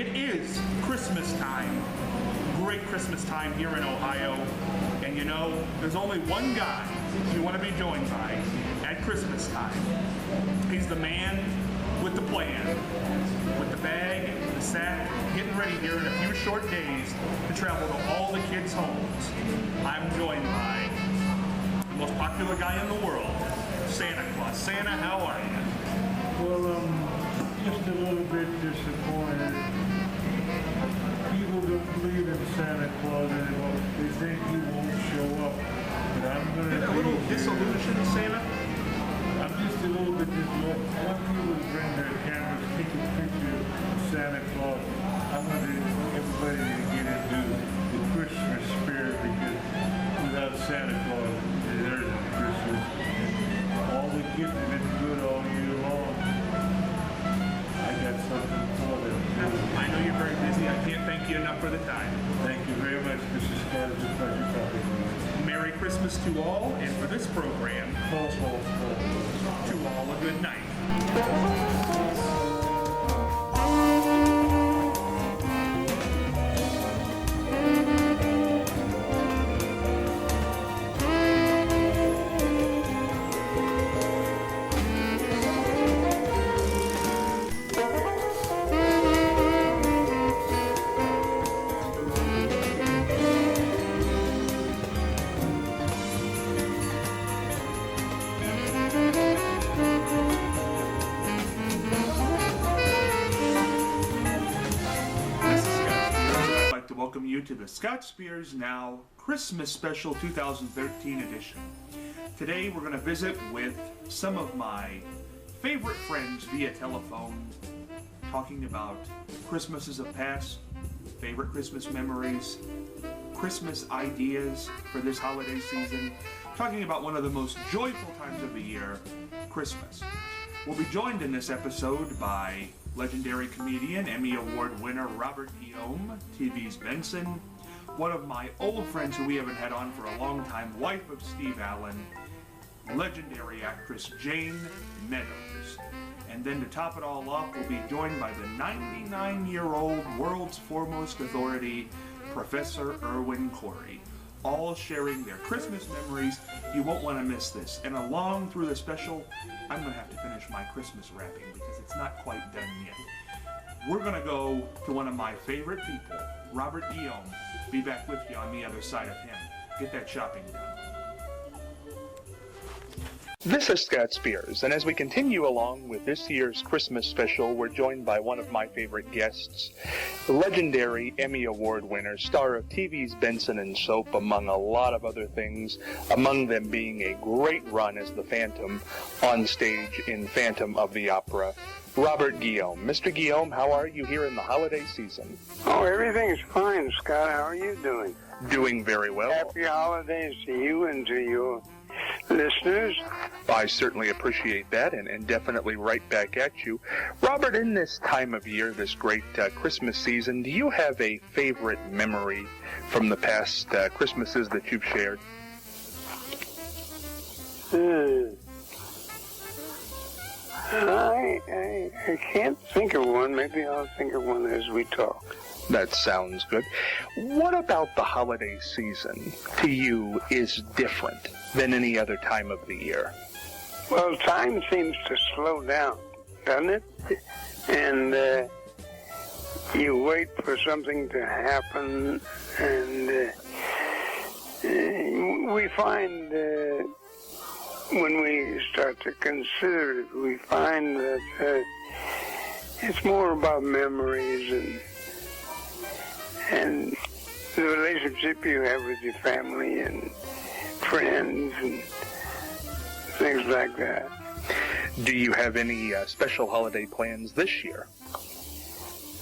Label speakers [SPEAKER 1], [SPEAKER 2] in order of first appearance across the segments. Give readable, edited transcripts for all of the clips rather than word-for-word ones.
[SPEAKER 1] It is Christmas time. Great Christmas time here in Ohio. And you know, there's only one guy you want to be joined by at Christmas time. He's the man with the plan, with the bag, the sack, getting ready here in a few short days to travel to all the kids' homes. I'm joined by the most popular guy in the world, Santa Claus. Santa, how are you?
[SPEAKER 2] Well, just a little bit disappointed. People don't believe in Santa Claus anymore. They think he won't show up. But I'm going to
[SPEAKER 1] A little disillusioned, Santa?
[SPEAKER 2] I'm just a little bit disillusioned. I want people to bring their cameras, take a picture of Santa Claus. I want everybody to get into the Christmas spirit because without Santa Claus, there isn't Christmas. All the kids have been good all year long. I got something for them.
[SPEAKER 1] I know you're very busy. I can't thank you enough for the time.
[SPEAKER 2] Thank you very much, Mrs. Scott. It's a pleasure talking to you.
[SPEAKER 1] Merry Christmas to all, and for this program, to all a good night. Welcome you to the Scott Spears Now Christmas Special 2013 edition. Today we're going to visit with some of my favorite friends via telephone, talking about Christmases of past, favorite Christmas memories, Christmas ideas for this holiday season, talking about one of the most joyful times of the year, Christmas. We'll be joined in this episode by legendary comedian, Emmy Award winner Robert Guillaume, TV's Benson, one of my old friends who we haven't had on for a long time, wife of Steve Allen, legendary actress Jane Meadows. And then to top it all off, we'll be joined by the 99-year-old world's foremost authority, Professor Irwin Corey, all sharing their Christmas memories. You won't want to miss this. And along through the special, I'm going to have to finish my Christmas wrapping because it's not quite done yet. We're going to go to one of my favorite people, Robert Guillaume. Be back with you on the other side of him. Get that shopping done.
[SPEAKER 3] This is Scott Spears, and as we continue along with this year's Christmas special, we're joined by one of my favorite guests, the legendary Emmy Award winner, star of TV's Benson and Soap, among a lot of other things, among them being a great run as the Phantom on stage in Phantom of the Opera, Robert Guillaume. Mr. Guillaume, how are you here in the holiday season?
[SPEAKER 4] Oh, everything's fine, Scott. How are you doing?
[SPEAKER 3] Doing very well.
[SPEAKER 4] Happy holidays to you and to your listeners.
[SPEAKER 3] I certainly appreciate that, and definitely right back at you. Robert, in this time of year, this great Christmas season, do you have a favorite memory from the past Christmases that you've shared?
[SPEAKER 4] I can't think of one. Maybe I'll think of one as we talk.
[SPEAKER 3] That sounds good. What about the holiday season to you is different than any other time of the year?
[SPEAKER 4] Well, time seems to slow down, doesn't it? And you wait for something to happen, and we find when we start to consider it, we find that it's more about memories and the relationship you have with your family and friends and things like that.
[SPEAKER 3] Do you have any special holiday plans this year?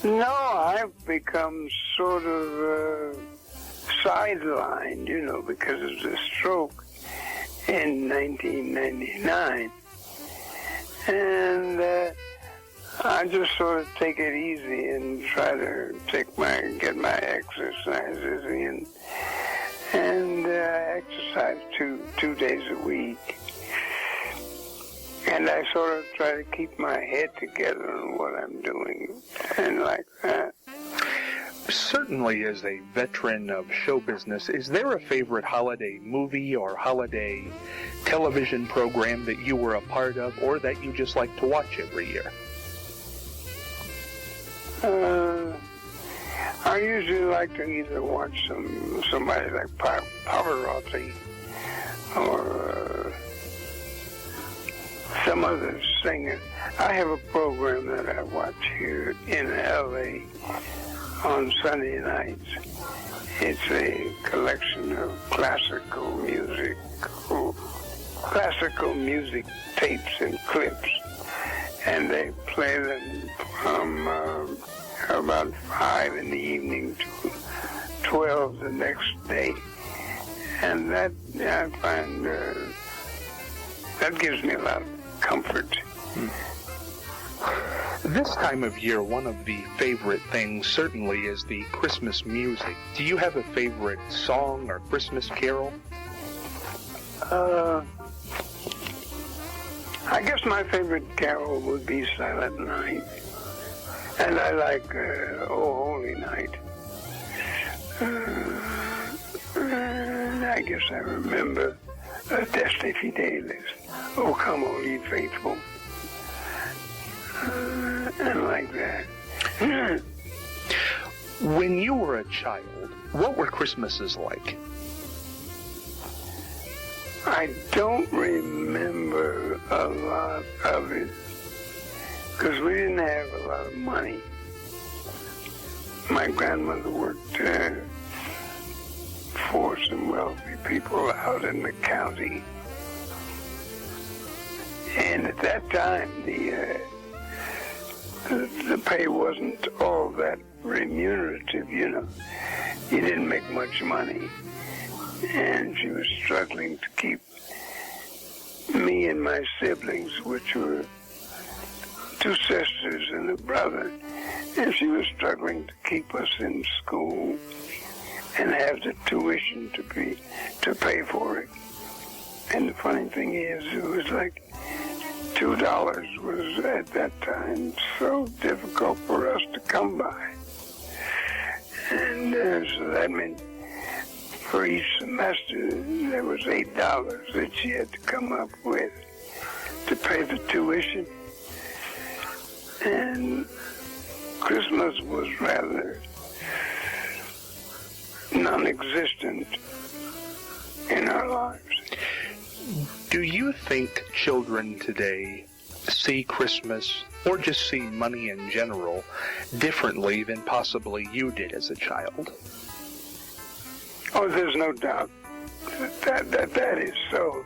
[SPEAKER 4] No, I've become sort of sidelined, because of the stroke in 1999. And I just sort of take it easy and try to get my exercises in, and exercise two days a week. And I sort of try to keep my head together on what I'm doing and like that.
[SPEAKER 3] Certainly, as a veteran of show business, is there a favorite holiday movie or holiday television program that you were a part of or that you just like to watch every year?
[SPEAKER 4] I usually like to either watch somebody like Pavarotti or some other singer. I have a program that I watch here in L.A. on Sunday nights. It's a collection of classical music tapes and clips, and they play them from about 5 in the evening to 12 the next day. And that, I find, that gives me a lot of comfort.
[SPEAKER 3] This time of year, one of the favorite things certainly is the Christmas music. Do you have a favorite song or Christmas carol?
[SPEAKER 4] I guess my favorite carol would be Silent Night. And I like Oh Holy Night. I guess I remember Deste Fidelis. Oh, come all ye faithful. And like that.
[SPEAKER 3] When you were a child, what were Christmases like?
[SPEAKER 4] I don't remember a lot of it because we didn't have a lot of money. My grandmother worked for some wealthy people out in the county. And at that time, the pay wasn't all that remunerative, you know. You didn't make much money. And she was struggling to keep me and my siblings, which were 2 sisters and a brother, and she was struggling to keep us in school and have the tuition to pay for it. And the funny thing is, it was like $2 was at that time so difficult for us to come by. And so that meant for each semester, there was $8 that she had to come up with to pay the tuition. And Christmas was rather non-existent in our lives.
[SPEAKER 3] Do you think children today see Christmas, or just see money in general, differently than possibly you did as a child?
[SPEAKER 4] Oh, there's no doubt that is so.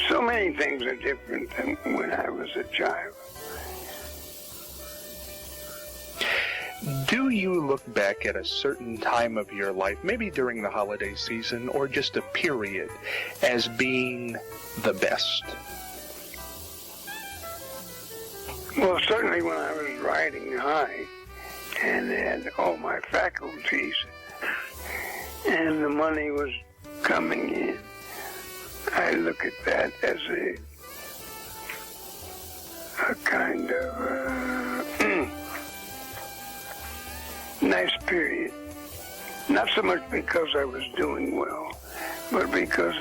[SPEAKER 4] So many things are different than when I was a child.
[SPEAKER 3] Do you look back at a certain time of your life, maybe during the holiday season, or just a period, as being the best?
[SPEAKER 4] Well, certainly when I was riding high and had all my faculties and the money was coming in, I look at that as a kind of nice period. Not so much because I was doing well, but because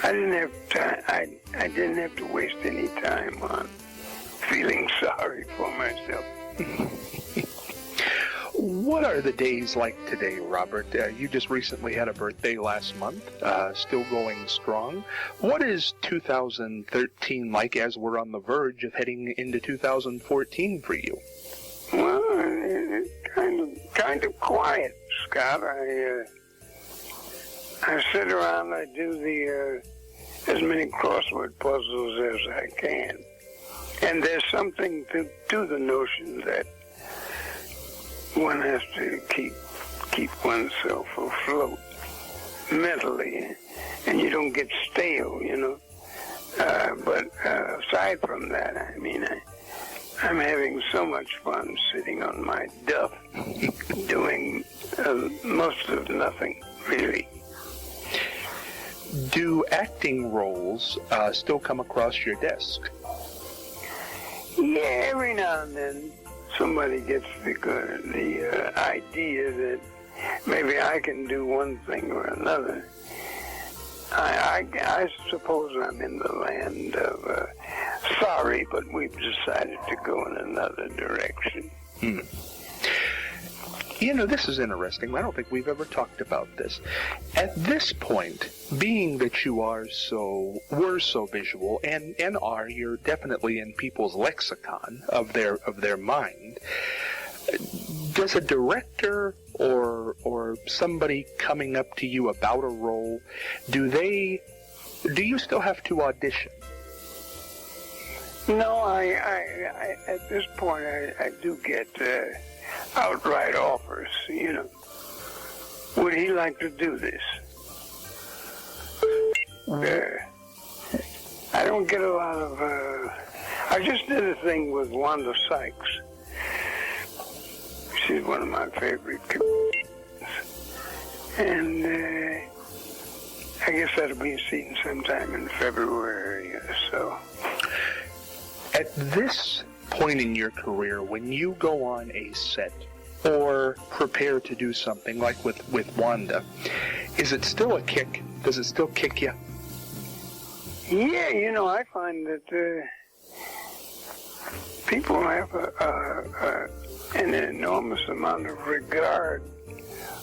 [SPEAKER 4] I didn't have time. I didn't have to waste any time on feeling sorry for myself.
[SPEAKER 3] What are the days like today, Robert? You just recently had a birthday last month, still going strong. What is 2013 like as we're on the verge of heading into 2014 for you?
[SPEAKER 4] Well, it's kind of quiet, Scott. I sit around, I do as many crossword puzzles as I can. And there's something to the notion that one has to keep oneself afloat mentally, and you don't get stale, you know. But aside from that, I mean, I'm having so much fun sitting on my duff, doing most of nothing, really.
[SPEAKER 3] Do acting roles still come across your desk?
[SPEAKER 4] Yeah, Yeah, every now and then somebody gets the idea that maybe I can do one thing or another. I suppose I'm in the land of sorry, but we've decided to go in another direction.
[SPEAKER 3] You know, this is interesting. I don't think we've ever talked about this. At this point, being that you were so visual, and you're definitely in people's lexicon of their mind, does a director or somebody coming up to you about a role, do you still have to audition?
[SPEAKER 4] No, I at this point I do get outright offers. You know, would he like to do this? I don't get a lot of. I just did a thing with Wanda Sykes. She's one of my favorite comedians. And I guess that'll be seen sometime in February or so.
[SPEAKER 3] At this point in your career, when you go on a set or prepare to do something like with Wanda, is it still a kick? Does it still kick you?
[SPEAKER 4] Yeah, you know, I find that people have an enormous amount of regard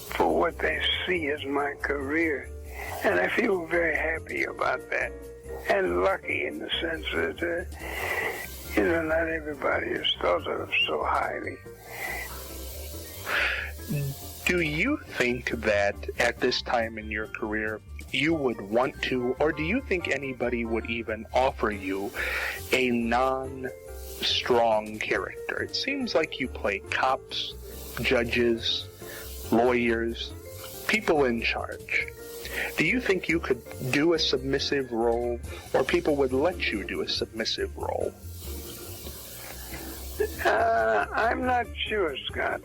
[SPEAKER 4] for what they see as my career. And I feel very happy about that. And lucky in the sense that, you know, not everybody is thought of so highly.
[SPEAKER 3] Do you think that at this time in your career you would want to, or do you think anybody would even offer you a non-strong character? It seems like you play cops, judges, lawyers, people in charge. Do you think you could do a submissive role, or people would let you do a submissive role?
[SPEAKER 4] I'm not sure, Scott.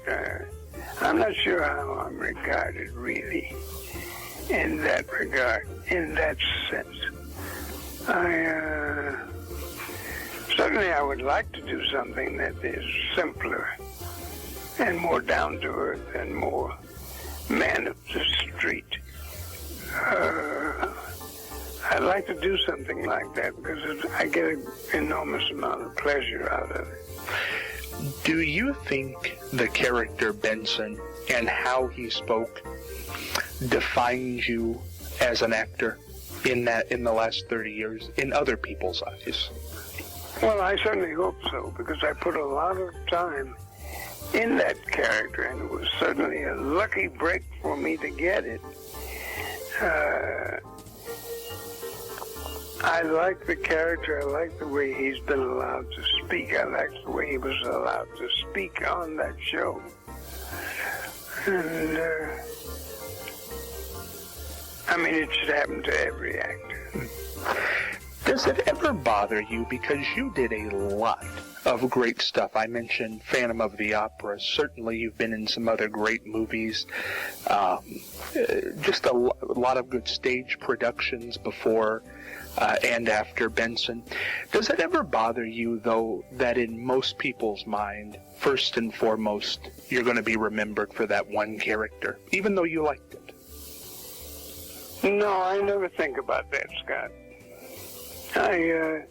[SPEAKER 4] I'm not sure how I'm regarded, really, in that regard, in that sense. Certainly I would like to do something that is simpler and more down to earth and more man of the street. I'd like to do something like that because I get an enormous amount of pleasure out of it.
[SPEAKER 3] Do you think the character Benson and how he spoke defines you as an actor in the last 30 years in other people's eyes?
[SPEAKER 4] Well, I certainly hope so, because I put a lot of time in that character, and it was certainly a lucky break for me to get it. I like the character. I like the way he's been allowed to speak. I like the way he was allowed to speak on that show. And, I mean, it should happen to every actor.
[SPEAKER 3] Does it ever bother you, because you did a lot of great stuff? I mentioned Phantom of the Opera. Certainly you've been in some other great movies. Just a lot of good stage productions before and after Benson. Does it ever bother you, though, that in most people's mind, first and foremost, you're going to be remembered for that one character, even though you liked it?
[SPEAKER 4] No, I never think about that, Scott. I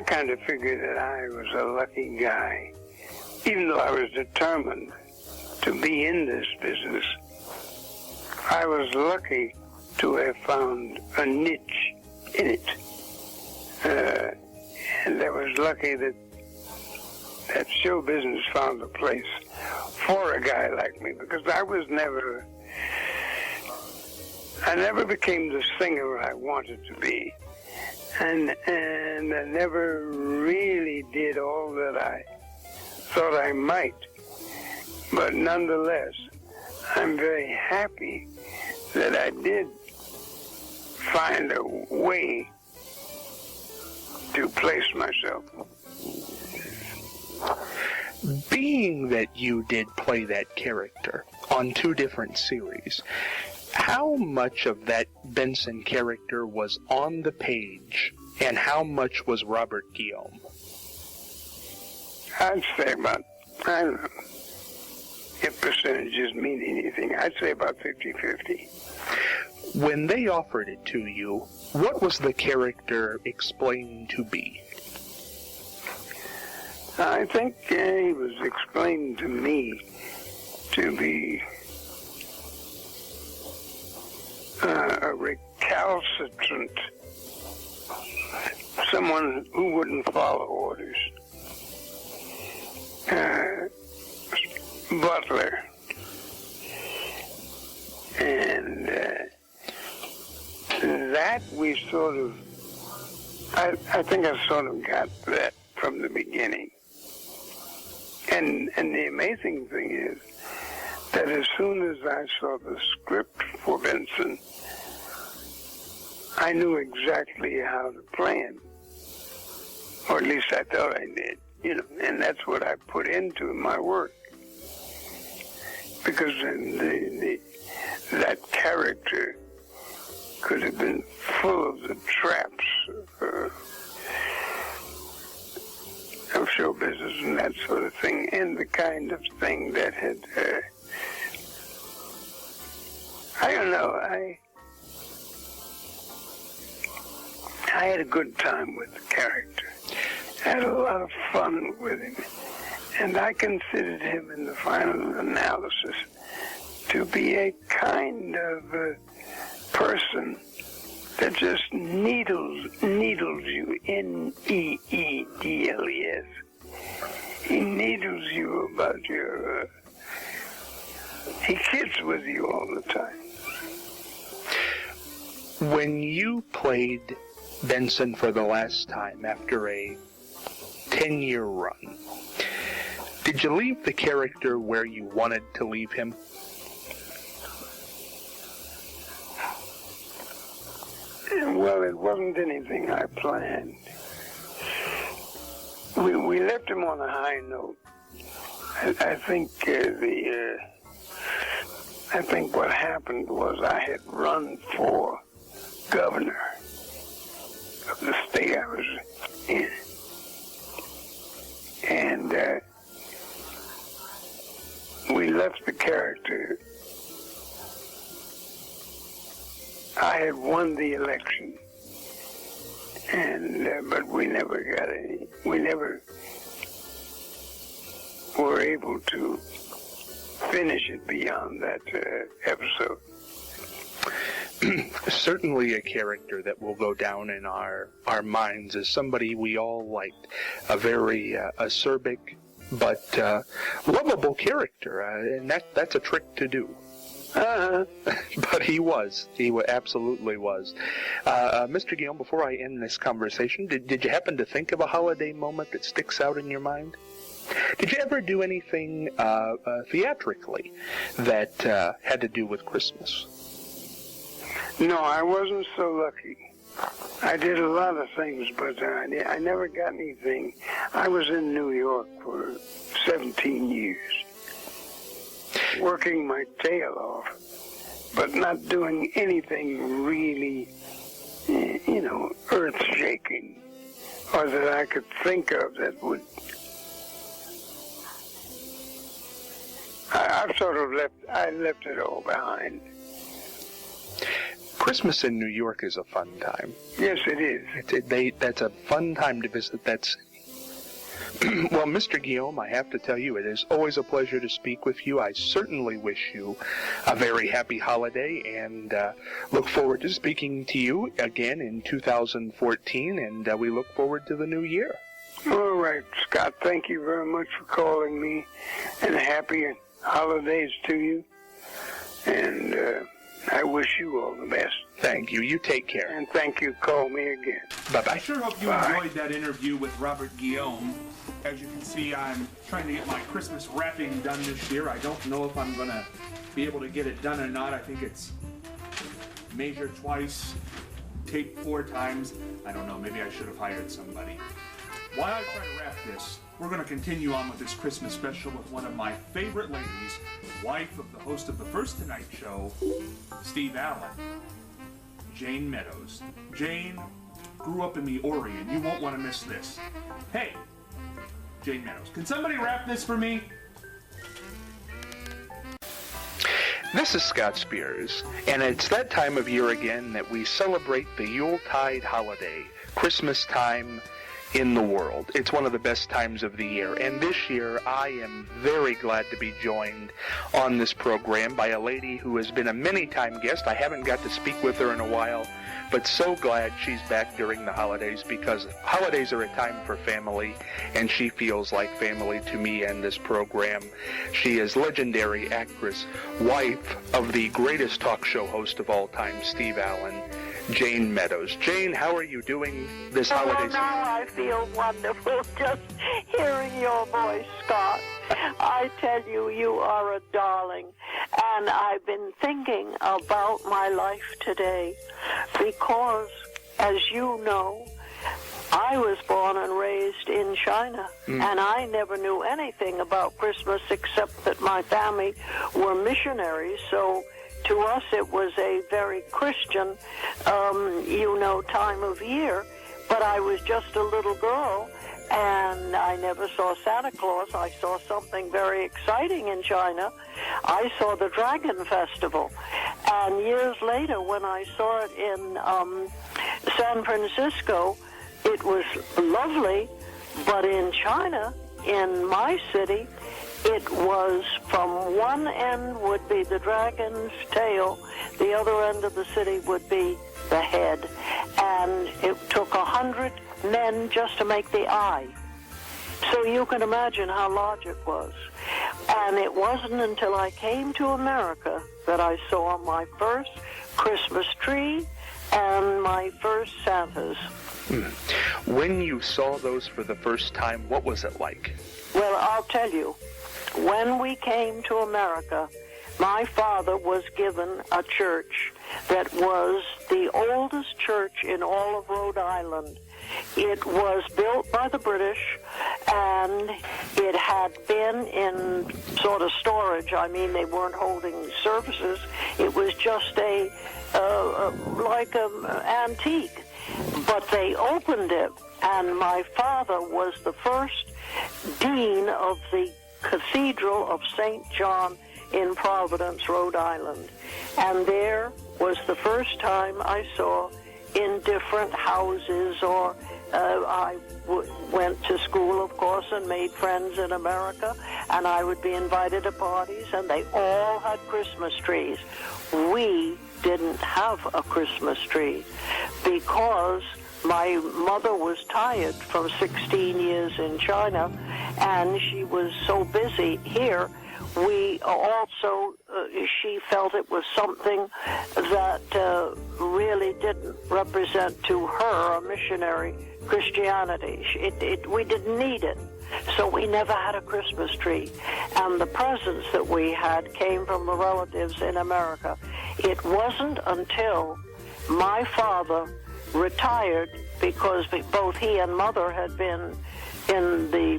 [SPEAKER 4] kind of figured that I was a lucky guy, even though I was determined to be in this business. I was lucky to have found a niche in it. And I was lucky that show business found a place for a guy like me, because I never became the singer I wanted to be. And I never really did all that I thought I might. But nonetheless, I'm very happy that I did find a way to place myself.
[SPEAKER 3] Being that you did play that character on 2 different series, how much of that Benson character was on the page And how much was Robert Guillaume?
[SPEAKER 4] I'd say about, I don't know, if percentages mean anything, I'd say about 50-50.
[SPEAKER 3] When they offered it to you, what was the character explained to be?
[SPEAKER 4] I think he was explained to me to be a recalcitrant, someone who wouldn't follow orders. Butler. And that we sort of, I think I sort of got that from the beginning. And the amazing thing is that as soon as I saw the script for Benson, I knew exactly how to play him. Or at least I thought I did, you know, and that's what I put into my work. Because that character could have been full of the traps of show business and that sort of thing, and the kind of thing that had, I don't know, I had a good time with the character. I had a lot of fun with him. And I considered him in the final analysis to be a kind of person that just needles you, Needles. He needles you about your, he kids with you all the time.
[SPEAKER 3] When you played Benson for the last time after a 10-year run, did you leave the character where you wanted to leave him?
[SPEAKER 4] Well, it wasn't anything I planned. We left him on a high note. I think what happened was I had run for governor of the state I was in. And we left the character. I had won the election, and but we never got any. We never were able to finish it beyond that episode.
[SPEAKER 3] Certainly a character that will go down in our minds as somebody we all liked. A very acerbic but lovable character, and that's a trick to do. But he absolutely was. Mr. Guillaume, before I end this conversation, did you happen to think of a holiday moment that sticks out in your mind? Did you ever do anything theatrically that had to do with Christmas?
[SPEAKER 4] No, I wasn't so lucky. I did a lot of things, but I never got anything. I was in New York for 17 years, working my tail off, but not doing anything really, earth-shaking, or that I could think of that would... I've sort of left it all behind.
[SPEAKER 3] Christmas in New York is a fun time.
[SPEAKER 4] Yes, it is.
[SPEAKER 3] That's a fun time to visit that city. Well, Mr. Guillaume, I have to tell you, it is always a pleasure to speak with you. I certainly wish you a very happy holiday and look forward to speaking to you again in 2014, and we look forward to the new year.
[SPEAKER 4] All right, Scott, thank you very much for calling me, and happy holidays to you, and I wish you all the best.
[SPEAKER 3] Thank you. You take care.
[SPEAKER 4] And thank you. Call me again.
[SPEAKER 3] Bye-bye.
[SPEAKER 1] I sure hope you enjoyed that interview with Robert Guillaume. As you can see, I'm trying to get my Christmas wrapping done this year. I don't know if I'm going to be able to get it done or not. I think it's measure twice, tape 4 times. I don't know. Maybe I should have hired somebody. While I try to wrap this, we're going to continue on with this Christmas special with one of my favorite ladies, wife of the host of the First Tonight Show, Steve Allen, Jane Meadows. Jane, grew up in the Orient. You won't want to miss this. Hey, Jane Meadows, can somebody wrap this for me?
[SPEAKER 3] This is Scott Spears, and it's that time of year again that we celebrate the Yuletide holiday, Christmas time in the world. It's one of the best times of the year, and this year I am very glad to be joined on this program by a lady who has been a many-time guest. I haven't got to speak with her in a while, but so glad she's back during the holidays, because holidays are a time for family, and she feels like family to me and this program. She is legendary actress, wife of the greatest talk show host of all time, Steve Allen, Jane Meadows. Jane, how are you doing this holiday season?
[SPEAKER 5] Now I feel wonderful just hearing your voice, Scott. I tell you, you are a darling. And I've been thinking about my life today because, as you know, I was born and raised in China, and I never knew anything about Christmas except that my family were missionaries, so to us it was a very Christian, time of year, but I was just a little girl, and I never saw Santa Claus. I saw something very exciting in China. I saw the Dragon Festival, and years later when I saw it in San Francisco, it was lovely, but in China, in my city, it was from one end would be the dragon's tail, the other end of the city would be the head. And it took 100 men just to make the eye. So you can imagine how large it was. And it wasn't until I came to America that I saw my first Christmas tree and my first Santas.
[SPEAKER 3] When you saw those for the first time, what was it like?
[SPEAKER 5] Well, I'll tell you. When we came to America, my father was given a church that was the oldest church in all of Rhode Island. It was built by the British, and it had been in sort of storage. I mean, they weren't holding services. It was just like an antique. But they opened it, and my father was the first dean of the Cathedral of St. John in Providence, Rhode Island. And there was the first time I saw in different houses, or I went to school, of course, and made friends in America, and I would be invited to parties, and they all had Christmas trees. We didn't have a Christmas tree because my mother was tired from 16 years in China, and she was so busy here. We also, she felt it was something that really didn't represent to her a missionary Christianity. We didn't need it, so we never had a Christmas tree. And the presents that we had came from the relatives in America. It wasn't until my father retired, because both he and mother had been in the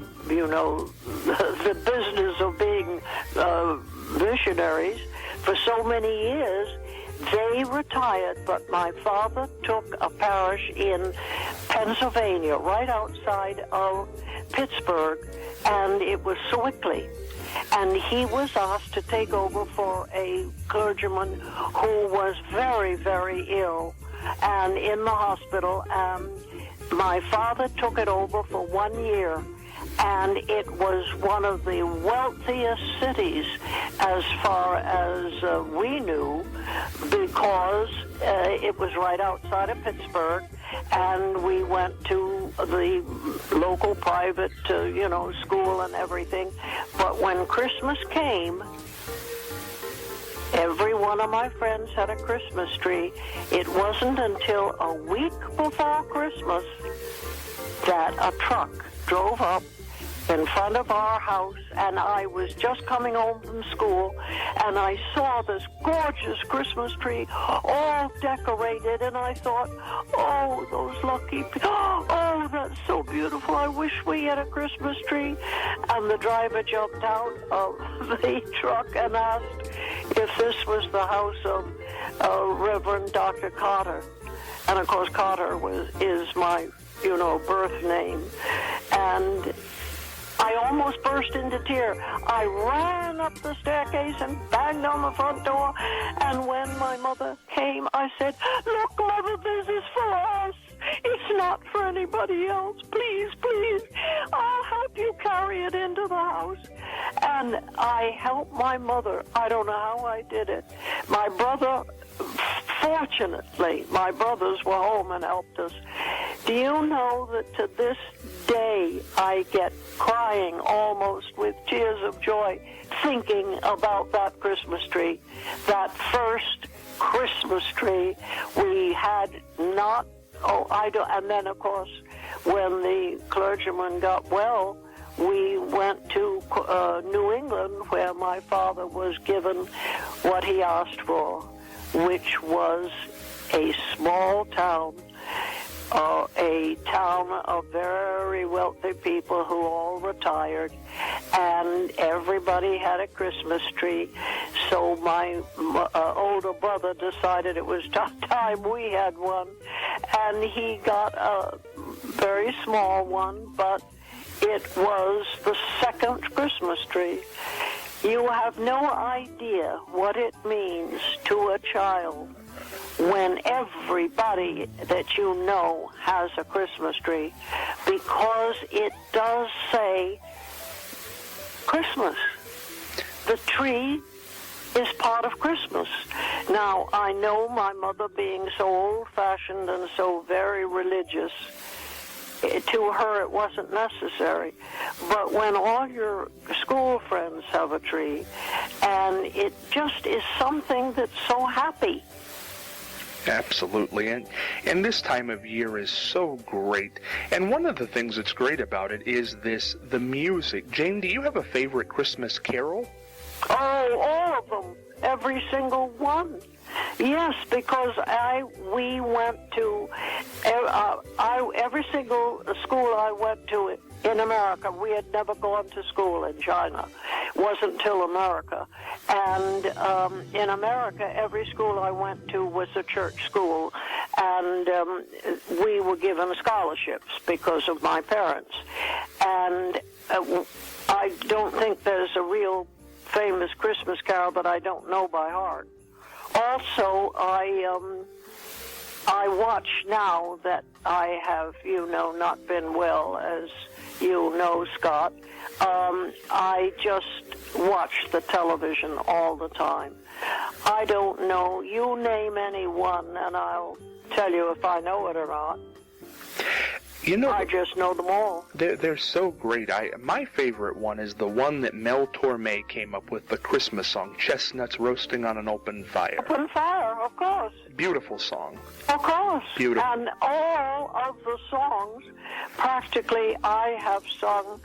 [SPEAKER 5] business of being missionaries for so many years. They retired, but my father took a parish in Pennsylvania, right outside of Pittsburgh, and it was Sewickley. And he was asked to take over for a clergyman who was very, very ill and in the hospital. My father took it over for 1 year, and it was one of the wealthiest cities as far as we knew, because it was right outside of Pittsburgh, and we went to the local private, school and everything. But when Christmas came, every one of my friends had a Christmas tree. It wasn't until a week before Christmas that a truck drove up in front of our house, and I was just coming home from school, and I saw this gorgeous Christmas tree all decorated, and I thought, oh, those lucky people, oh, that's so beautiful. I wish we had a Christmas tree. And the driver jumped out of the truck and asked if this was the house of Reverend Dr. Carter. And of course, Carter is my, birth name. And I almost burst into tears. I ran up the staircase and banged on the front door. And when my mother came, I said, "Look, Mother, this is for us. It's not for anybody else. Please, please, I'll help you carry it into the house." And I helped my mother. I don't know how I did it. My brother, fortunately, my brothers were home and helped us. Do you know that to this day I get crying almost with tears of joy thinking about that Christmas tree, that first Christmas tree we had not. And then, of course, when the clergyman got well, we went to New England, where my father was given what he asked for, which was a small town, a town of very wealthy people who all retired, and everybody had a Christmas tree. So my older brother decided it was time we had one, and he got a very small one, but it was the second Christmas tree. You have no idea what it means to a child when everybody that you know has a Christmas tree, because it does say Christmas. The tree is part of Christmas. Now, I know my mother being so old-fashioned and so very religious, to her it wasn't necessary. But when all your school friends have a tree, and it just is something that's so happy.
[SPEAKER 3] Absolutely, and this time of year is so great. And one of the things that's great about it is the music. Jane, do you have a favorite Christmas carol?
[SPEAKER 5] Oh, all of them, every single one. Yes, because we went to every single school I went to in America. We had never gone to school in China. It wasn't till America. And in America, every school I went to was a church school, and we were given scholarships because of my parents. And I don't think there's a real famous Christmas carol that I don't know by heart. Also, I watch now that I have, not been well, as you know, Scott. I just watch the television all the time. I don't know. You name any one, and I'll tell you if I know it or not. I just know them all.
[SPEAKER 3] They're so great. My favorite one is the one that Mel Torme came up with, the Christmas song, Chestnuts Roasting on an Open Fire.
[SPEAKER 5] Open Fire, of course.
[SPEAKER 3] Beautiful song.
[SPEAKER 5] Of course.
[SPEAKER 3] Beautiful.
[SPEAKER 5] And all of the songs, practically, I have sung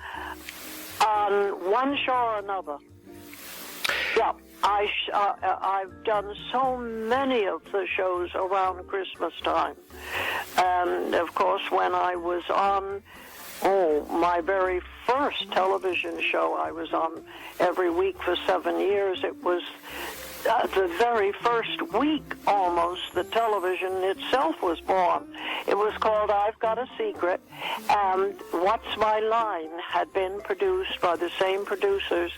[SPEAKER 5] on one show or another. Yeah. I've done so many of the shows around Christmas time. And, of course, when I was on, my very first television show I was on every week for 7 years, it was the very first week, almost, the television itself was born. It was called I've Got a Secret, and What's My Line had been produced by the same producers,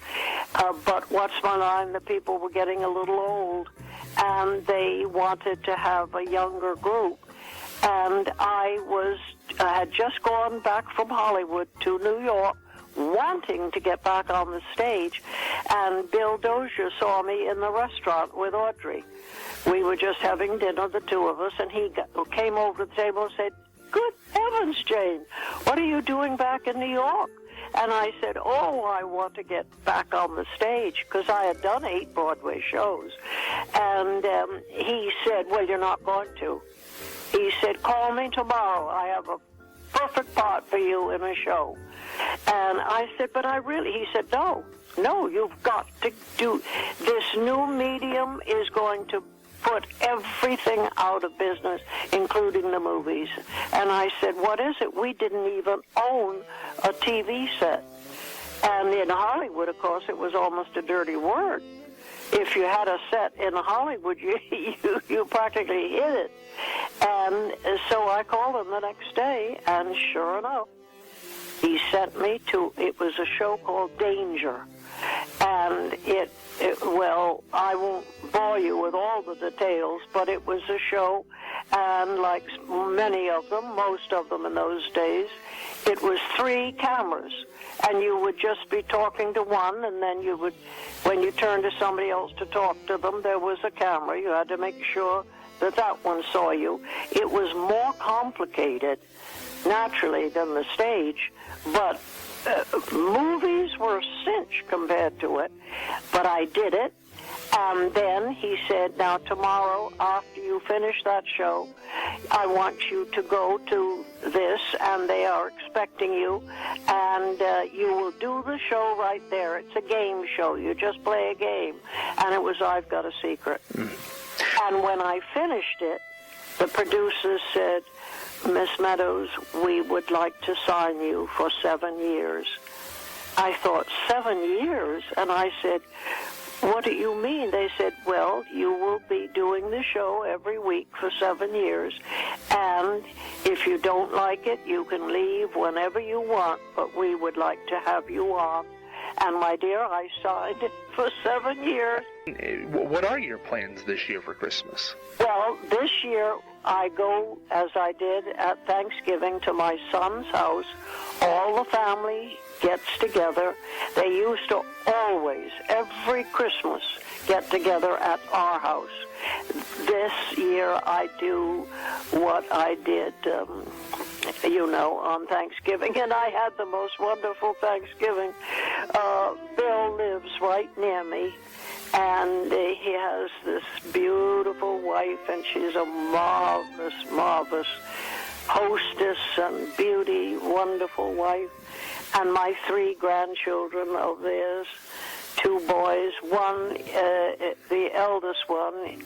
[SPEAKER 5] but What's My Line, the people were getting a little old, and they wanted to have a younger group. And I had just gone back from Hollywood to New York, wanting to get back on the stage, and Bill Dozier saw me in the restaurant with Audrey. We were just having dinner, the two of us, and he came over to the table and said, "Good heavens, Jane, what are you doing back in New York?" And I said, I want to get back on the stage, because I had done 8 Broadway shows. And he said, "Well, you're not going to." He said, "Call me tomorrow. I have a perfect part for you in a show." And I said, "But he said, no, you've got to do, this new medium is going to put everything out of business, including the movies." And I said, "What is it?" We didn't even own a TV set. And in Hollywood, of course, it was almost a dirty word. if you had a set in Hollywood, you practically hit it. And so I called him the next day, and sure enough, he sent me to, it was a show called Danger. And well, I won't bore you with all the details, but it was a show, and like many of them, most of them in those days, it was 3 cameras, and you would just be talking to one, and then you would, when you turned to somebody else to talk to them, there was a camera. You had to make sure that that one saw you. It was more complicated, naturally, than the stage, but movies were a cinch compared to it, but I did it. And then he said, now tomorrow, after you finish that show, I want you to go to this, and they are expecting you, and you will do the show right there. It's a game show. You just play a game. And it was I've Got a Secret. And when I finished it, the producers said, Miss Meadows, we would like to sign you for 7 years. I thought, 7 years? And I said, what do you mean? They said, well, you will be doing the show every week for 7 years, and if you don't like it, you can leave whenever you want, but we would like to have you on. And, my dear, I signed it for 7 years.
[SPEAKER 3] What are your plans this year for Christmas?
[SPEAKER 5] Well, this year I go, as I did at Thanksgiving, to my son's house. All the family gets together. They used to always, every Christmas, get together at our house. This year I do what I did, on Thanksgiving, and I had the most wonderful Thanksgiving. Bill lives right near me, and he has this beautiful wife, and she's a marvelous, marvelous hostess and beauty, wonderful wife. And my 3 grandchildren of theirs, 2 boys, one, the eldest one,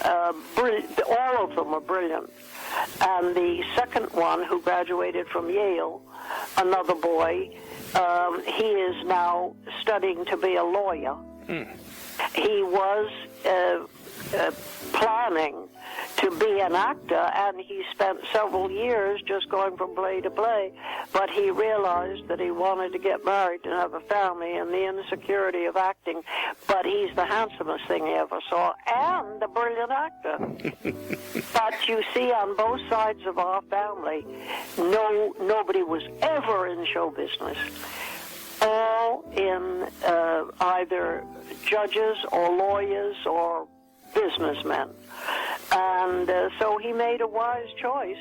[SPEAKER 5] all of them are brilliant. And the second one, who graduated from Yale, another boy, he is now studying to be a lawyer. He was planning to be an actor, and he spent several years just going from play to play, but he realized that he wanted to get married and have a family, and the insecurity of acting, but he's the handsomest thing he ever saw, and a brilliant actor. But you see, on both sides of our family, nobody was ever in show business. All in either judges or lawyers or businessmen. And so he made a wise choice.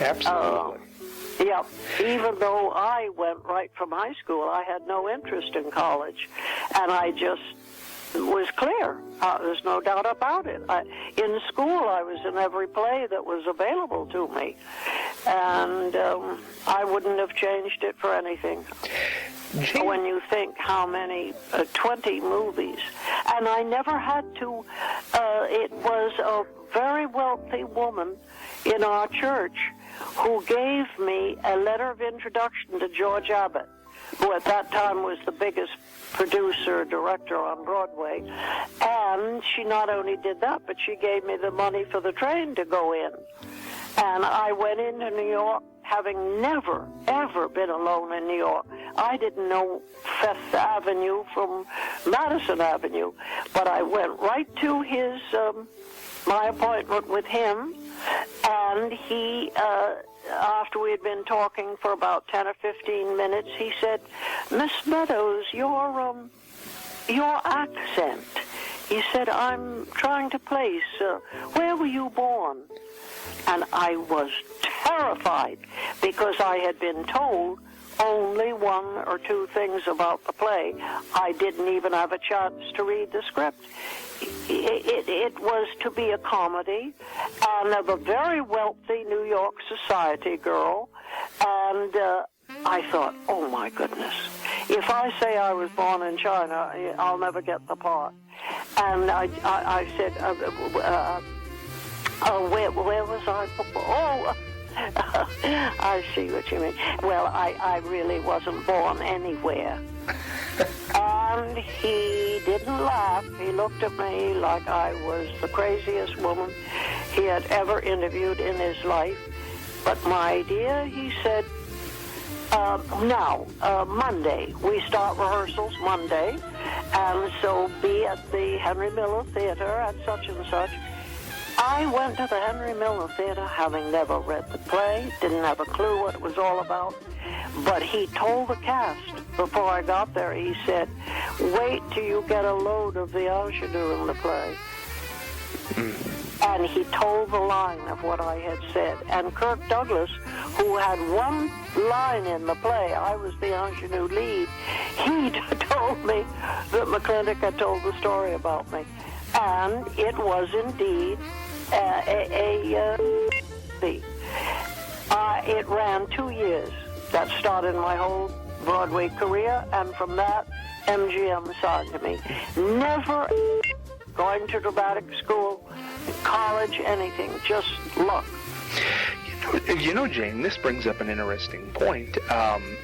[SPEAKER 3] Absolutely.
[SPEAKER 5] Yeah. Even though I went right from high school, I had no interest in college. And I just was clear. There's no doubt about it. In school, I was in every play that was available to me. And I wouldn't have changed it for anything. When you think how many, 20 movies. And I never had to, it was a very wealthy woman in our church who gave me a letter of introduction to George Abbott, who at that time was the biggest producer, director on Broadway. And she not only did that, but she gave me the money for the train to go in. And I went into New York, having never, ever been alone in New York. I didn't know Fifth Avenue from Madison Avenue, but I went right to his, my appointment with him, and he, after we had been talking for about 10 or 15 minutes, he said, Miss Meadows, your accent. He said, I'm trying to place, where were you born? And I was terrified because I had been told only 1 or 2 things about the play. I didn't even have a chance to read the script. It was to be a comedy, and of a very wealthy New York society girl, and I thought, oh my goodness, if I say I was born in China, I'll never get the part. And I said, where was I? Oh, I see what you mean. Well, I really wasn't born anywhere. And he didn't laugh. He looked at me like I was the craziest woman he had ever interviewed in his life. But my dear, he said, Monday. We start rehearsals Monday, and so be at the Henry Miller Theater at such and such. I went to the Henry Miller Theater having never read the play, didn't have a clue what it was all about, but he told the cast before I got there, he said, wait till you get a load of the ingenue in the play. And he told the line of what I had said. And Kirk Douglas, who had one line in the play, I was the ingenue lead, he told me that McClintock had told the story about me. And it was indeed it ran 2 years. That started my whole Broadway career, and from that, MGM signed me. Never going to dramatic school, college, anything, just luck.
[SPEAKER 3] You know, Jane, this brings up an interesting point,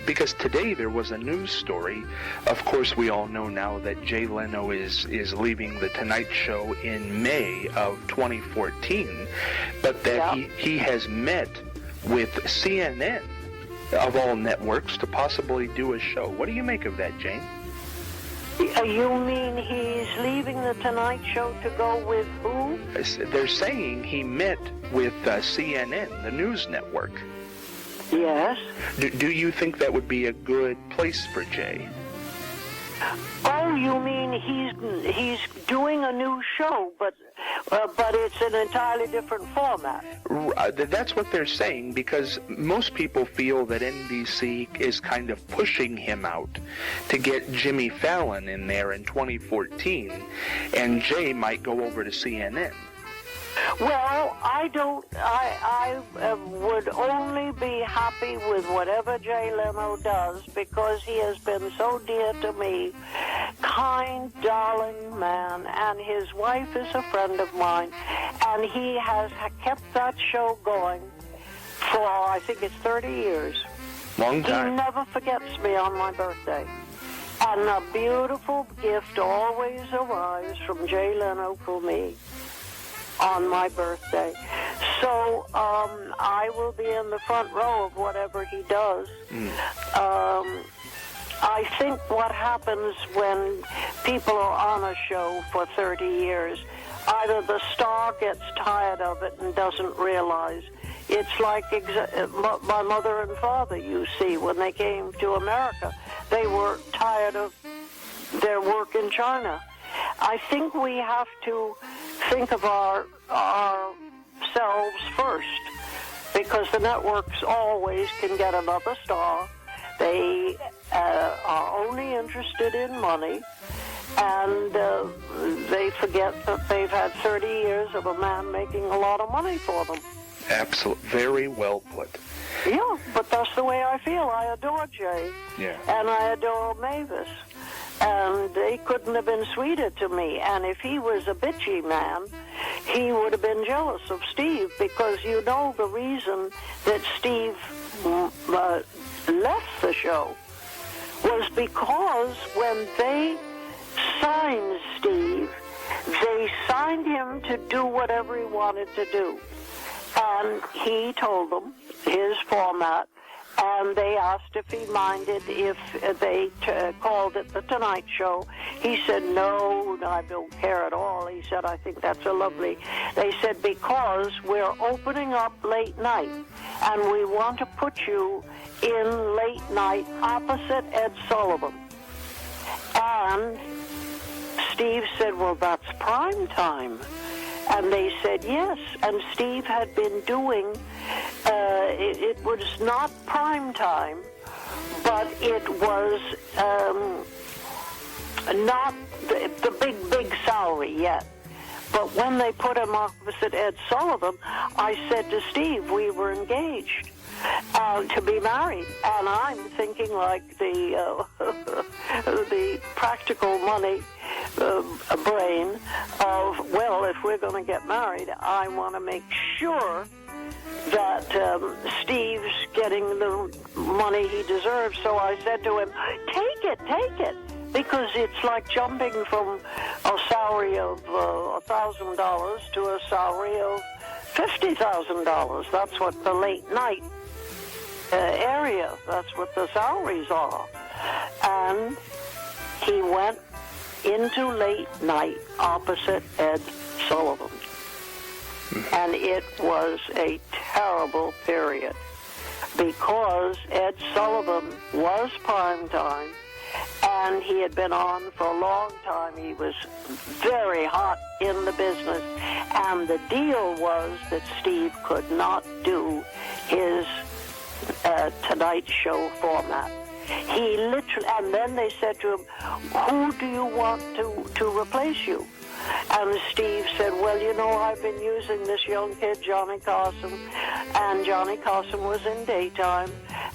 [SPEAKER 3] because today there was a news story. Of course, we all know now that Jay Leno is leaving The Tonight Show in May of 2014, but that he has met with CNN, of all networks, to possibly do a show. What do you make of that, Jane?
[SPEAKER 5] You mean he's leaving The Tonight Show to go with who?
[SPEAKER 3] They're saying he met with CNN, the news network.
[SPEAKER 5] Yes.
[SPEAKER 3] Do you think that would be a good place for Jay?
[SPEAKER 5] Oh, you mean he's doing a new show, but it's an entirely different format.
[SPEAKER 3] That's what they're saying, because most people feel that NBC is kind of pushing him out to get Jimmy Fallon in there in 2014, and Jay might go over to CNN.
[SPEAKER 5] Well, I would only be happy with whatever Jay Leno does, because he has been so dear to me. Kind, darling man, and his wife is a friend of mine, and he has kept that show going for, I think it's 30 years.
[SPEAKER 3] Long time.
[SPEAKER 5] He never forgets me on my birthday. And a beautiful gift always arrives from Jay Leno for me on my birthday. So I will be in the front row of whatever he does. I think what happens when people are on a show for 30 years, either the star gets tired of it and doesn't realize. It's like my mother and father, you see, when they came to America, they were tired of their work in China. I think we have to think of ourselves first, because the networks always can get another star. They are only interested in money, and they forget that they've had 30 years of a man making a lot of money for them.
[SPEAKER 3] Absolutely. Very well put.
[SPEAKER 5] Yeah, but that's the way I feel. I adore Jay.
[SPEAKER 3] Yeah.
[SPEAKER 5] And I adore Mavis. And they couldn't have been sweeter to me. And if he was a bitchy man, he would have been jealous of Steve, because you know the reason that Steve left the show was because when they signed Steve, they signed him to do whatever he wanted to do. And he told them his format, and they asked if he minded if they called it The Tonight Show. He said, no, I don't care at all. He said, I think that's a lovely. They said, because we're opening up late night, and we want to put you in late night opposite Ed Sullivan. And Steve said, well, that's prime time. And they said yes, and Steve had been doing, it was not prime time, but it was not the big salary yet. But when they put him opposite Ed Sullivan, I said to Steve, we were engaged to be married. And I'm thinking like the practical money brain of, well, if we're going to get married, I want to make sure that Steve's getting the money he deserves. So I said to him, take it, because it's like jumping from a salary of $1,000 to a salary of $50,000. That's what the late night area, that's what the salaries are. And he went into late night opposite Ed Sullivan. And it was a terrible period because Ed Sullivan was prime time, and he had been on for a long time. He was very hot in the business, and the deal was that Steve could not do his Tonight Show format. He literally, and then they said to him, who do you want to replace you? And Steve said, well, you know, I've been using this young kid, Johnny Carson, and Johnny Carson was in daytime,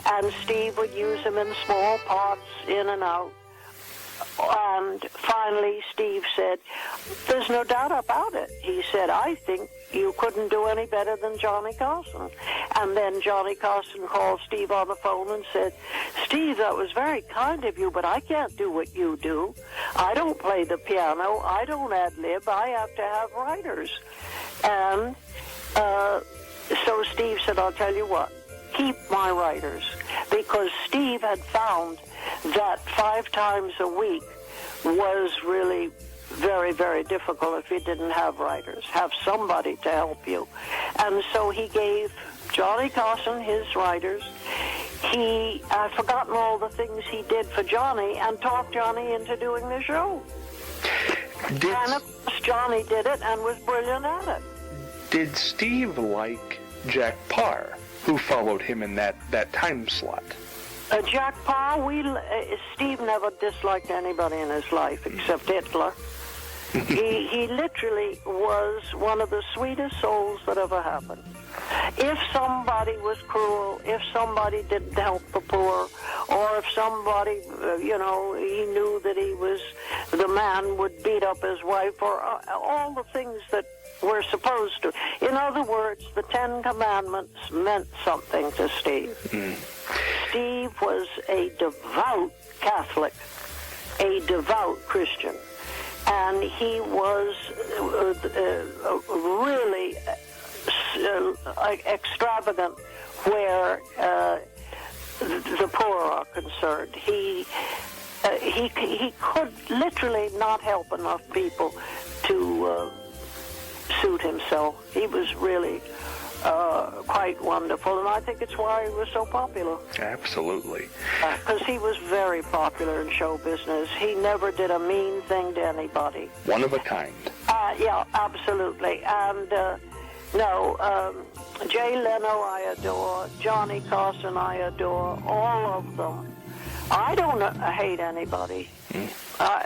[SPEAKER 5] and Steve would use him in small parts, in and out. And finally, Steve said, there's no doubt about it. He said, I think you couldn't do any better than Johnny Carson. And then Johnny Carson called Steve on the phone and said, Steve, that was very kind of you, but I can't do what you do. I don't play the piano. I don't ad-lib. I have to have writers. And so Steve said, I'll tell you what, keep my writers. Because Steve had found that 5 times a week was really very, very difficult if you didn't have writers, have somebody to help you. And so he gave Johnny Carson his writers. I've forgotten all the things he did for Johnny and talked Johnny into doing the show. And of course Johnny did it and was brilliant at it.
[SPEAKER 3] Did Steve like Jack Paar, who followed him in that time slot?
[SPEAKER 5] Jack Paar, Steve never disliked anybody in his life except Hitler. He literally was one of the sweetest souls that ever happened. If somebody was cruel, if somebody didn't help the poor, or if somebody, he knew that the man would beat up his wife, or all the things that we're supposed to. In other words, the 10 Commandments meant something to Steve. Steve was a devout Catholic, a devout Christian, and he was really extravagant where the poor are concerned. He could literally not help enough people to suit himself. He was really quite wonderful, and I think it's why he was so popular.
[SPEAKER 3] Absolutely.
[SPEAKER 5] Because he was very popular in show business. He never did a mean thing to anybody.
[SPEAKER 3] One of a kind.
[SPEAKER 5] Yeah, absolutely. And Jay Leno I adore, Johnny Carson I adore, all of them. I don't hate anybody.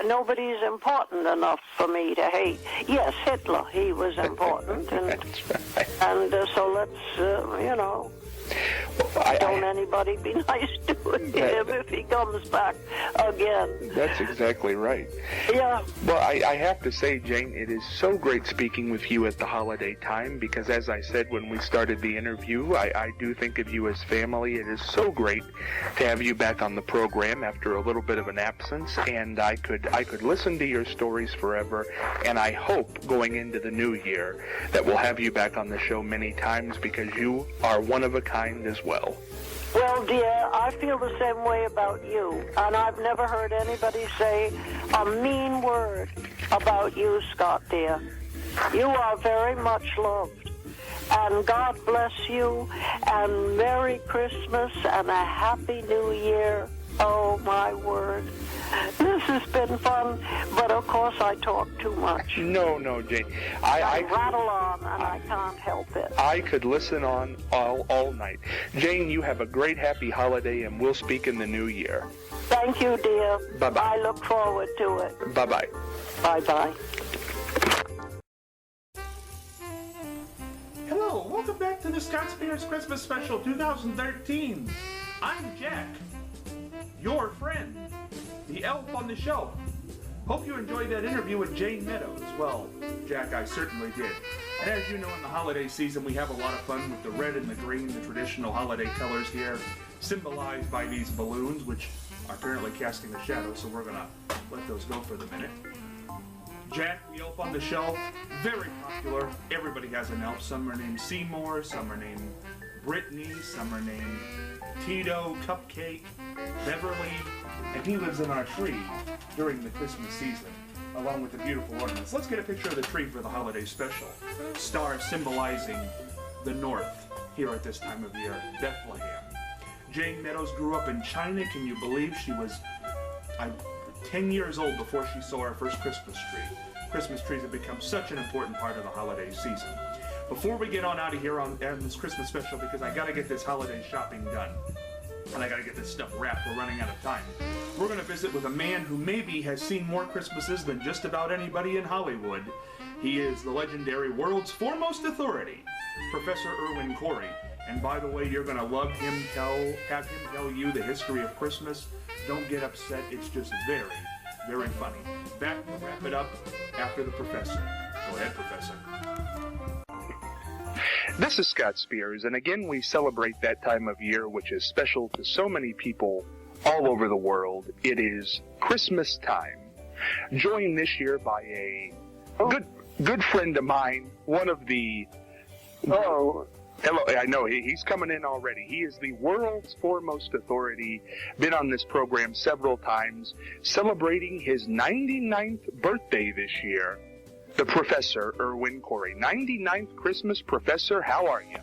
[SPEAKER 5] Nobody's important enough for me to hate. Yes, Hitler, he was important. And so let's, don't anybody be nice to him if he comes back again.
[SPEAKER 3] That's exactly right.
[SPEAKER 5] Yeah.
[SPEAKER 3] Well, I have to say, Jane, it is so great speaking with you at the holiday time because, as I said when we started the interview, I do think of you as family. It is so great to have you back on the program after a little bit of an absence, and I could listen to your stories forever, and I hope going into the new year that we'll have you back on the show many times because you are one of a kind as well.
[SPEAKER 5] Well, dear, I feel the same way about you, and I've never heard anybody say a mean word about you, Scott, dear. You are very much loved, and God bless you, and Merry Christmas, and a Happy New Year. Oh, my word. This has been fun, but of course I talk too much.
[SPEAKER 3] No, Jane. I
[SPEAKER 5] rattle on, and I can't help it.
[SPEAKER 3] I could listen on all night. Jane, you have a great, happy holiday, and we'll speak in the new year.
[SPEAKER 5] Thank you, dear.
[SPEAKER 3] Bye-bye.
[SPEAKER 5] I look forward to it.
[SPEAKER 3] Bye-bye.
[SPEAKER 5] Bye-bye.
[SPEAKER 1] Hello, welcome back to the Scott Spears Christmas Special 2013. I'm Jack, your friend, the elf on the shelf. Hope you enjoyed that interview with Jane Meadows. Well, Jack, I certainly did. And as you know, in the holiday season, we have a lot of fun with the red and the green, the traditional holiday colors here, symbolized by these balloons, which are apparently casting a shadow, so we're gonna let those go for the minute. Jack the Elf on the Shelf, very popular. Everybody has an elf. Some are named Seymour, some are named Brittany, some are named Tito, Cupcake, Beverly, and he lives in our tree during the Christmas season, along with the beautiful ornaments. Let's get a picture of the tree for the holiday special. Star symbolizing the north here at this time of year, Bethlehem. Jane Meadows grew up in China. Can you believe she was 10 years old before she saw our first Christmas tree? Christmas trees have become such an important part of the holiday season. Before we get on out of here on this Christmas special, because I gotta get this holiday shopping done, and I gotta get this stuff wrapped, we're running out of time. We're gonna visit with a man who maybe has seen more Christmases than just about anybody in Hollywood. He is the legendary world's foremost authority, Professor Irwin Corey. And by the way, you're gonna have him tell you the history of Christmas. Don't get upset, it's just very, very funny. Back to wrap it up after the professor. Go ahead, Professor.
[SPEAKER 3] This is Scott Spears, and again we celebrate that time of year which is special to so many people all over the world. It is Christmas time. Joined this year by a good friend of mine, one of the...
[SPEAKER 4] Oh,
[SPEAKER 3] Hello, I know, he's coming in already. He is the world's foremost authority, been on this program several times, celebrating his 99th birthday this year, the Professor Irwin Corey. 99th Christmas, Professor, how are you?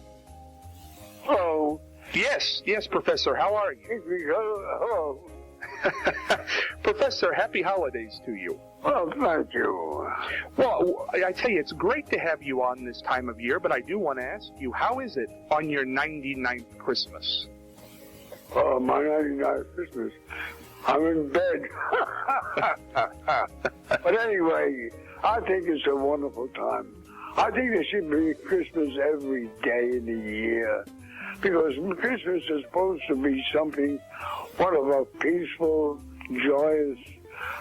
[SPEAKER 4] hello.
[SPEAKER 3] Yes, Professor, how are you?
[SPEAKER 4] Hello.
[SPEAKER 3] Professor, happy holidays to you.
[SPEAKER 4] Well, thank you.
[SPEAKER 3] Well, I tell you, it's great to have you on this time of year, but I do want to ask you, how is it on your 99th Christmas?
[SPEAKER 4] My 99th Christmas. I'm in bed. But anyway, I think it's a wonderful time. I think there should be Christmas every day in the year. Because Christmas is supposed to be something wonderful, peaceful, joyous,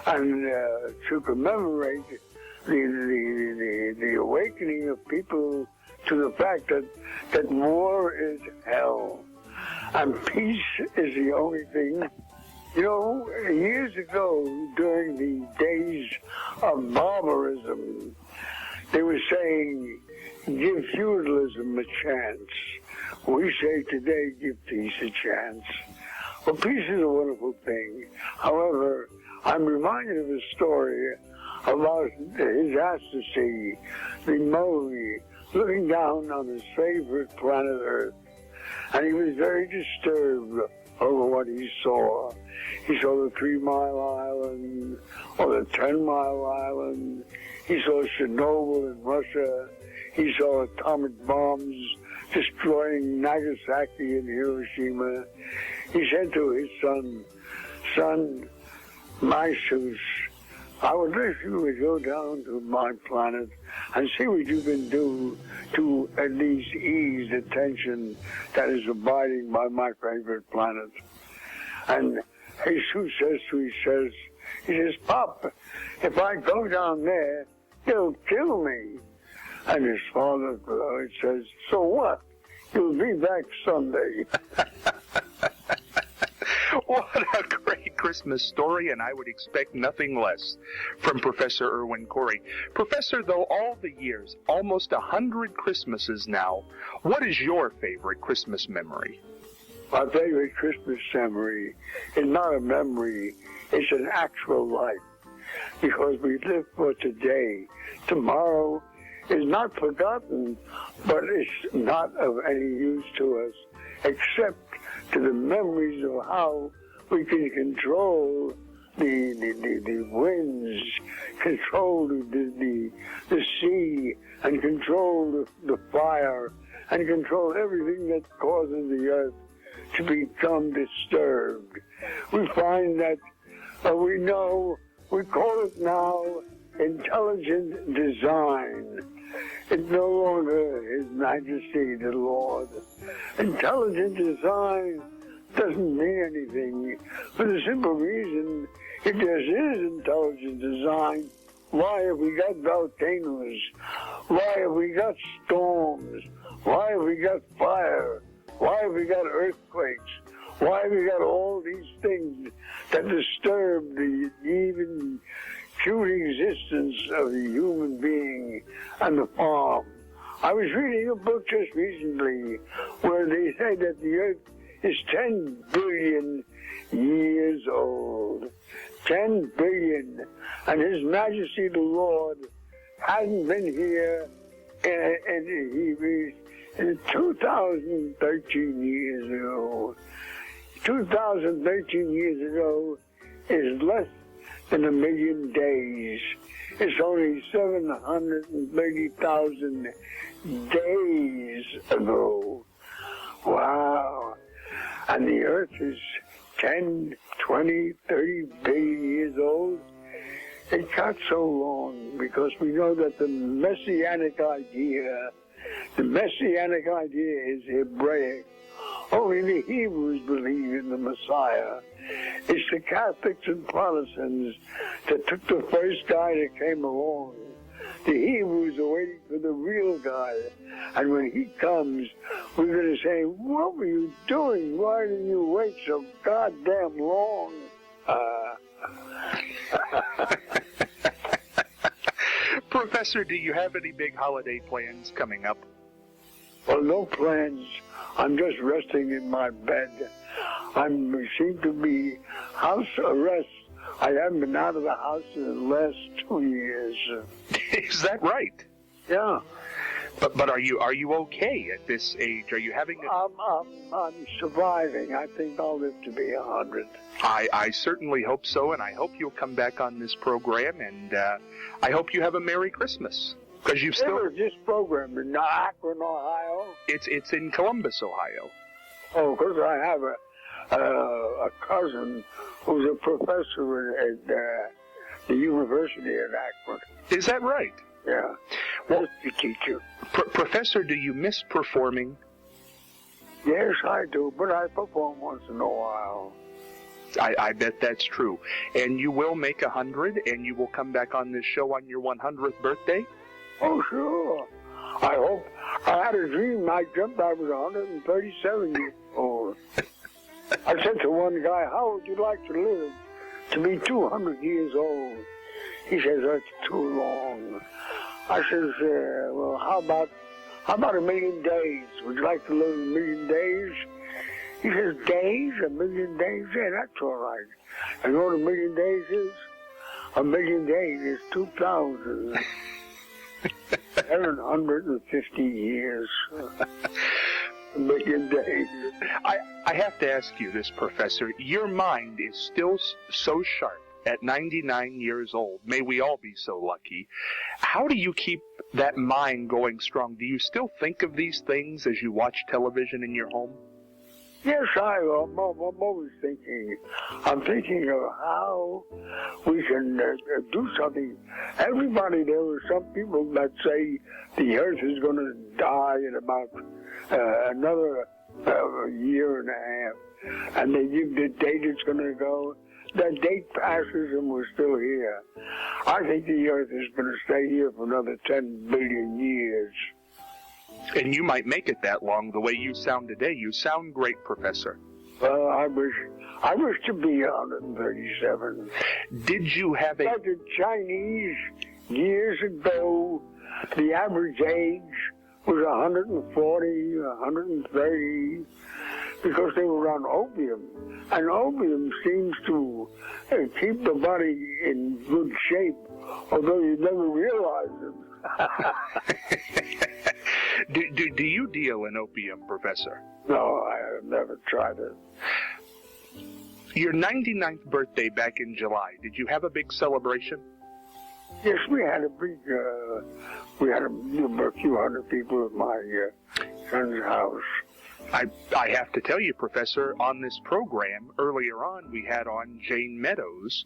[SPEAKER 4] and to commemorate the awakening of people to the fact that war is hell and peace is the only thing. You know, years ago, during the days of barbarism, they were saying, give feudalism a chance. We say today, give peace a chance. Well, peace is a wonderful thing. However, I'm reminded of a story about His Majesty, the Maui, looking down on his favorite planet Earth. And he was very disturbed over what he saw. He saw the 3 Mile Island, or the 10 Mile Island. He saw Chernobyl in Russia. He saw atomic bombs destroying Nagasaki and Hiroshima. He said to his son, Mysus, I would like you to go down to my planet and see what you can do to at least ease the tension that is abiding by my favorite planet. And Jesus says to he says, Pop, if I go down there, they'll kill me. And his father says, so what? You'll be back Sunday.
[SPEAKER 3] What a great Christmas story, and I would expect nothing less from Professor Irwin Corey. Professor, though all the years, almost 100 Christmases now, what is your favorite Christmas memory?
[SPEAKER 4] My favorite Christmas memory is not a memory, it's an actual life. Because we live for today. Tomorrow is not forgotten, but it's not of any use to us, except to the memories of how we can control the winds, control the sea, and control the fire, and control everything that causes the earth to become disturbed. We find that, we call it now intelligent design. It's no longer His Majesty the Lord. Intelligent design doesn't mean anything for the simple reason, if there is intelligent design, why have we got volcanoes? Why have we got storms? Why have we got fire? Why have we got earthquakes? Why we got all these things that disturb the even pure existence of the human being and the farm. I was reading a book just recently where they say that the earth is 10 billion years old. 10 billion. And His Majesty the Lord hadn't been here in 2013 years ago. 2013 years ago is less than a million days. It's only 730,000 days ago. Wow. And the earth is 10, 20, 30 billion years old. It got so long because we know that the messianic idea is Hebraic. Only the Hebrews believe in the Messiah. It's the Catholics and Protestants that took the first guy that came along. The Hebrews are waiting for the real guy. And when he comes, we're going to say, what were you doing? Why did you wait so goddamn long?
[SPEAKER 3] Professor, do you have any big holiday plans coming up?
[SPEAKER 4] Well, no plans. I'm just resting in my bed. I seem to be house arrest. I haven't been out of the house in the last 2 years.
[SPEAKER 3] Is that right?
[SPEAKER 4] Yeah.
[SPEAKER 3] But are you okay at this age? Are you having
[SPEAKER 4] I'm surviving. I think I'll live to be 100.
[SPEAKER 3] I certainly hope so, and I hope you'll come back on this program, and I hope you have a Merry Christmas. Because you've still...
[SPEAKER 4] Where is this program? In Akron, Ohio?
[SPEAKER 3] It's in Columbus, Ohio.
[SPEAKER 4] Oh, because I have a cousin who's a professor at the University at Akron.
[SPEAKER 3] Is that right?
[SPEAKER 4] Yeah.
[SPEAKER 3] Well,
[SPEAKER 4] the teacher.
[SPEAKER 3] Professor, do you miss performing?
[SPEAKER 4] Yes, I do, but I perform once in a while.
[SPEAKER 3] I bet that's true. And you will make 100, and you will come back on this show on your 100th birthday?
[SPEAKER 4] Oh, sure. I hope. I had a dream. I dreamt I was 137 years old. I said to one guy, how would you like to live to be 200 years old? He says, that's too long. I says, well, how about 1,000,000 days? Would you like to live 1,000,000 days? He says, days? 1,000,000 days? Yeah, that's all right. And you know what 1,000,000 days is? 1,000,000 days is 2,750 years. 1,000,000 days.
[SPEAKER 3] I have to ask you this, Professor. Your mind is still so sharp at 99 years old. May we all be so lucky. How do you keep that mind going strong? Do you still think of these things as you watch television in your home?
[SPEAKER 4] Yes, I'm always thinking. I'm thinking of how we can do something. Everybody, there are some people that say the earth is going to die in about another year and a half. And they give the date it's going to go. That date passes and we're still here. I think the earth is going to stay here for another 10 billion years.
[SPEAKER 3] And you might make it that long the way you sound today. You sound great, Professor.
[SPEAKER 4] Well, I wish to be 137.
[SPEAKER 3] Did you have a...
[SPEAKER 4] Like the Chinese, years ago, the average age was 140, 130, because they were on opium. And opium seems to keep the body in good shape, although you never realize it.
[SPEAKER 3] Do you deal in opium, Professor?
[SPEAKER 4] No, I have never tried it.
[SPEAKER 3] Your 99th birthday back in July, did you have a big celebration?
[SPEAKER 4] Yes, we had a big, we had a few hundred people at my son's house.
[SPEAKER 3] I have to tell you, Professor, on this program, earlier on, we had on Jane Meadows,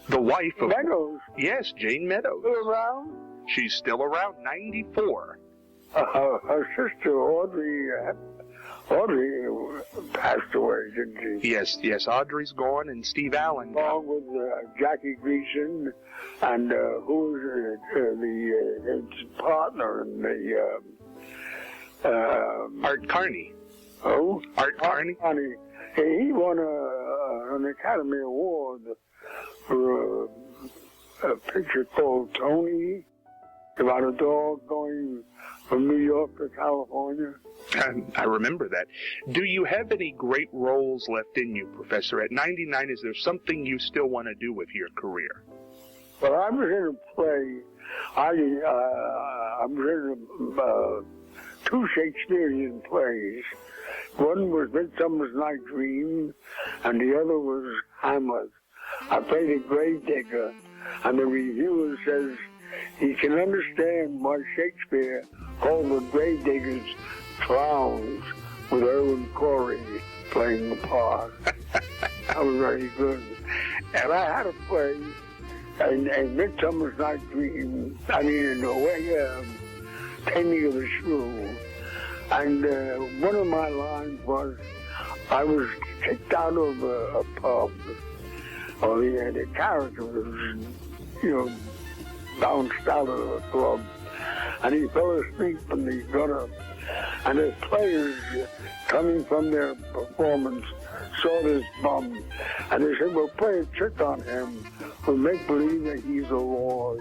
[SPEAKER 3] the wife of...
[SPEAKER 4] Meadows?
[SPEAKER 3] Yes, Jane Meadows.
[SPEAKER 4] Still around?
[SPEAKER 3] She's still around, 94.
[SPEAKER 4] Her sister, Audrey passed away, didn't she?
[SPEAKER 3] Yes, Audrey's gone, and Steve Allen.
[SPEAKER 4] Along with Jackie Gleason, and who was the partner in the...
[SPEAKER 3] Art Carney.
[SPEAKER 4] Oh?
[SPEAKER 3] Art Carney?
[SPEAKER 4] He won an Academy Award for a picture called Tony, about a dog going from New York to California.
[SPEAKER 3] I remember that. Do you have any great roles left in you, Professor? At 99, is there something you still want to do with your career?
[SPEAKER 4] Well, I was in a play. I was in two Shakespearean plays. One was Midsummer's Night Dream, and the other was Hamlet. I played a grave digger, and the reviewer says he can understand why Shakespeare called the grave diggers clowns, with Erwin Corey playing the part. That was very good. And I had a play in Midsummer's Night Dream, in the way Taming of the Shrew. And one of my lines was, I was kicked out of a pub, or the character was, bounced out of the club, and he fell asleep in the gutter. And the players coming from their performance saw this bum, and they said, we'll play a trick on him. We'll make believe that he's a lord,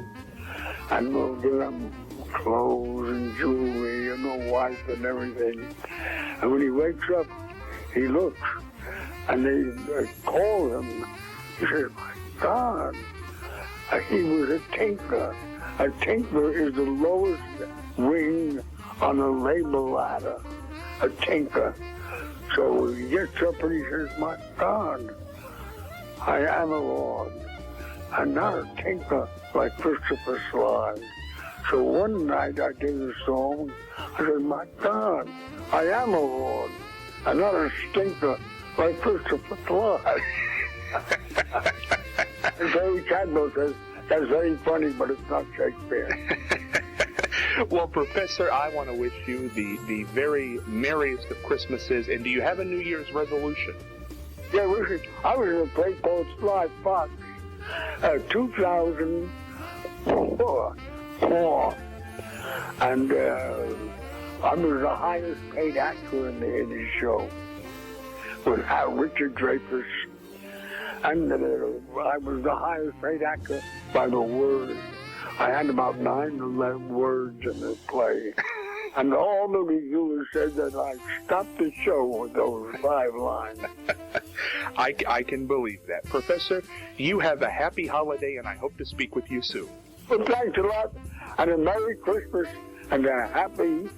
[SPEAKER 4] and we'll give him clothes and jewelry and a wife and everything. And when he wakes up, he looks, and they call him. He says, my God, he was a tinker. A tinker is the lowest ring on the labor ladder, a tinker. So he gets up and he says, my God, I am a lord. I'm not a tinker like Christopher Sly. So one night I did a song. I said, my God, I am a lord. I'm not a stinker like Christopher Sly. And Barry Cadwell says, that's very funny, but it's not Shakespeare.
[SPEAKER 3] Well, Professor, I want to wish you the very merriest of Christmases. And do you have a New Year's resolution?
[SPEAKER 4] Yeah, I was in a play called Sly Fox, 2004. And I was the highest paid actor in the show, with Richard Dreyfuss. And I was the highest paid actor by the word. I had about 9 to 11 words in this play. And all the reviewers said that I stopped the show with those 5 lines.
[SPEAKER 3] I can believe that. Professor, you have a happy holiday, and I hope to speak with you soon.
[SPEAKER 4] Well, thanks a lot, and a Merry Christmas, and a happy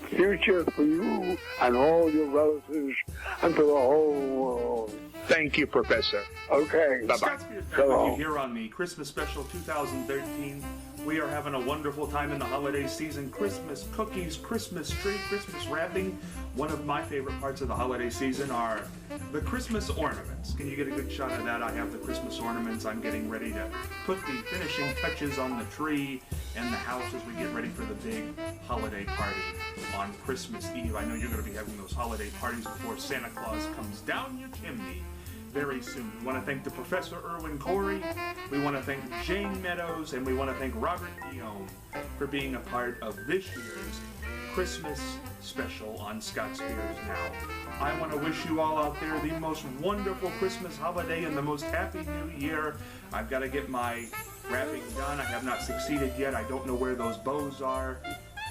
[SPEAKER 4] future for you and all your relatives and for the whole world.
[SPEAKER 3] Thank you, Professor.
[SPEAKER 4] Okay.
[SPEAKER 3] Bye-bye.
[SPEAKER 1] Scott Spears back with you here on the Christmas Special 2013. We are having a wonderful time in the holiday season. Christmas cookies, Christmas tree, Christmas wrapping. One of my favorite parts of the holiday season are the Christmas ornaments. Can you get a good shot of that? I have the Christmas ornaments. I'm getting ready to put the finishing touches on the tree and the house as we get ready for the big holiday party on Christmas Eve. I know you're going to be having those holiday parties before Santa Claus comes down your chimney very soon. We want to thank the Professor Erwin Corey, we want to thank Jane Meadows, and we want to thank Robert Guillaume for being a part of this year's Christmas special on Scott Spears Now. I want to wish you all out there the most wonderful Christmas holiday and the most happy new year. I've got to get my wrapping done. I have not succeeded yet. I don't know where those bows are.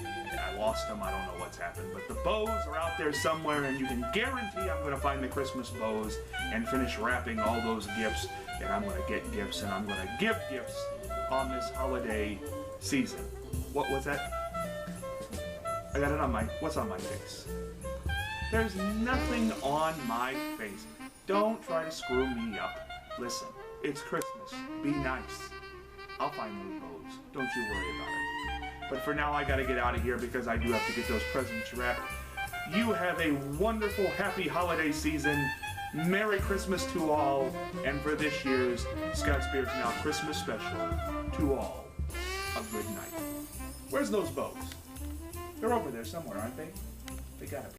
[SPEAKER 1] I lost them. I don't know what's happened. But the bows are out there somewhere, and you can guarantee I'm going to find the Christmas bows and finish wrapping all those gifts. And I'm going to get gifts, and I'm going to give gifts on this holiday season. What was that? I got it on my... What's on my face? There's nothing on my face. Don't try to screw me up. Listen, it's Christmas. Be nice. I'll find new bows. Don't you worry about it. But for now, I gotta get out of here because I do have to get those presents wrapped. You have a wonderful, happy holiday season. Merry Christmas to all. And for this year's Scott Spears Now Christmas special, to all, a good night. Where's those bows? They're over there somewhere, aren't they? They gotta be.